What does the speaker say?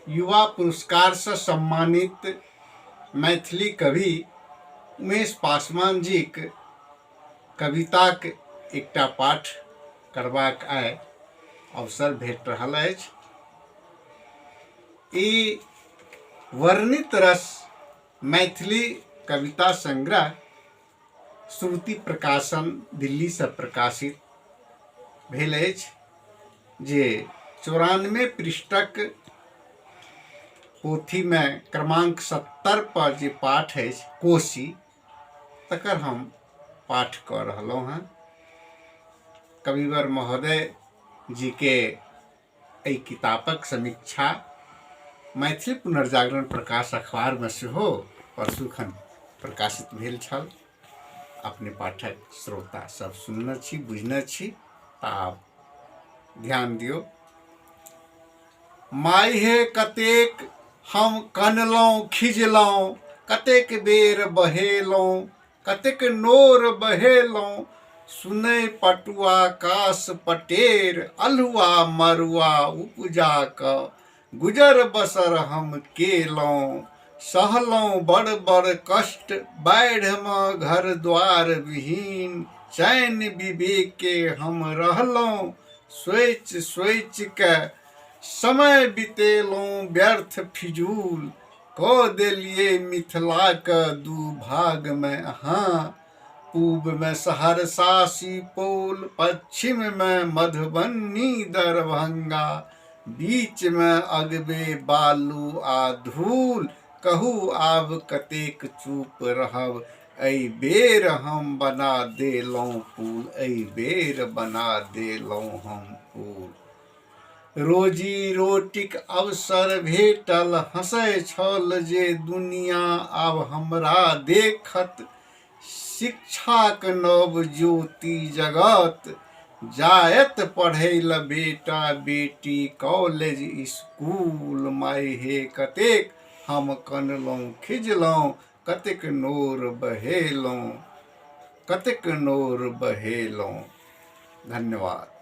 युवा पुरस्कार से सम्मानित मैथिली कवि उमेश पासवान जी के कविताक एकटा पाठ करबाक आइ अवसर भेट रहल अछि। ई वर्णित रस मैथिली कविता संग्रह श्रुति प्रकाशन दिल्ली से प्रकाशित भेल अछि, जे 94 पृष्ठक पोथी में क्रमांक 70 पर जे पाठ अछि कोशी, तकर हम पाठ कऽ रहलहुँ हैं। कविवर महोदय जी के एहि किताबक समीक्षा मैथिली पुनर्जागरण प्रकाश अखबार में सेहो परसुखन प्रकाशित भेल छल। अपने पाठक श्रोता सब सुनने छी, बुझने छी, आब ध्यान दियौ। माय हे कतेक हम कनलहुँ खिजलहुँ, कतेक बेर बहेलहुँ, कतेक नोर बहेलहुँ, सुनै पटुआ कास पटेर, अल्हुआ मरुआ उपजा कऽ गुजर बसर हम केलहुँ। सहलहुँ बड़ बड़ कष्ट बाढ़ि में घर द्वार विहीन, चैन विवेके हम रहलहुँ, सोचि सोचि के समय बितेलहुँ व्यर्थ फिजूल। कऽ देलियै मिथिलाक दू भाग में अहाँ, पूब में सहरसा सुपौल, पश्चिम में मधुबनी दरभंगा, बीच में अगबे बालू आ धूल। कहू आब कतेक चुप रहब, एहि बेर हम बना देलहुँ पुल, एहि बेर बना देलहुँ हम पुल। रोजी रोटीक अवसर भेटल, हंसै छल जे दुनिया आब हमरा देखत। शिक्षाक नव ज्योति जगत, जायत पढ़ै ल बेटा बेटी कॉलेज स्कूल। माय हे कतेक हम कनलहुँ खिजलहुँ, कतेक नोर बहेलहुँ, कतेक नोर बहेलहुँ। धन्यवाद।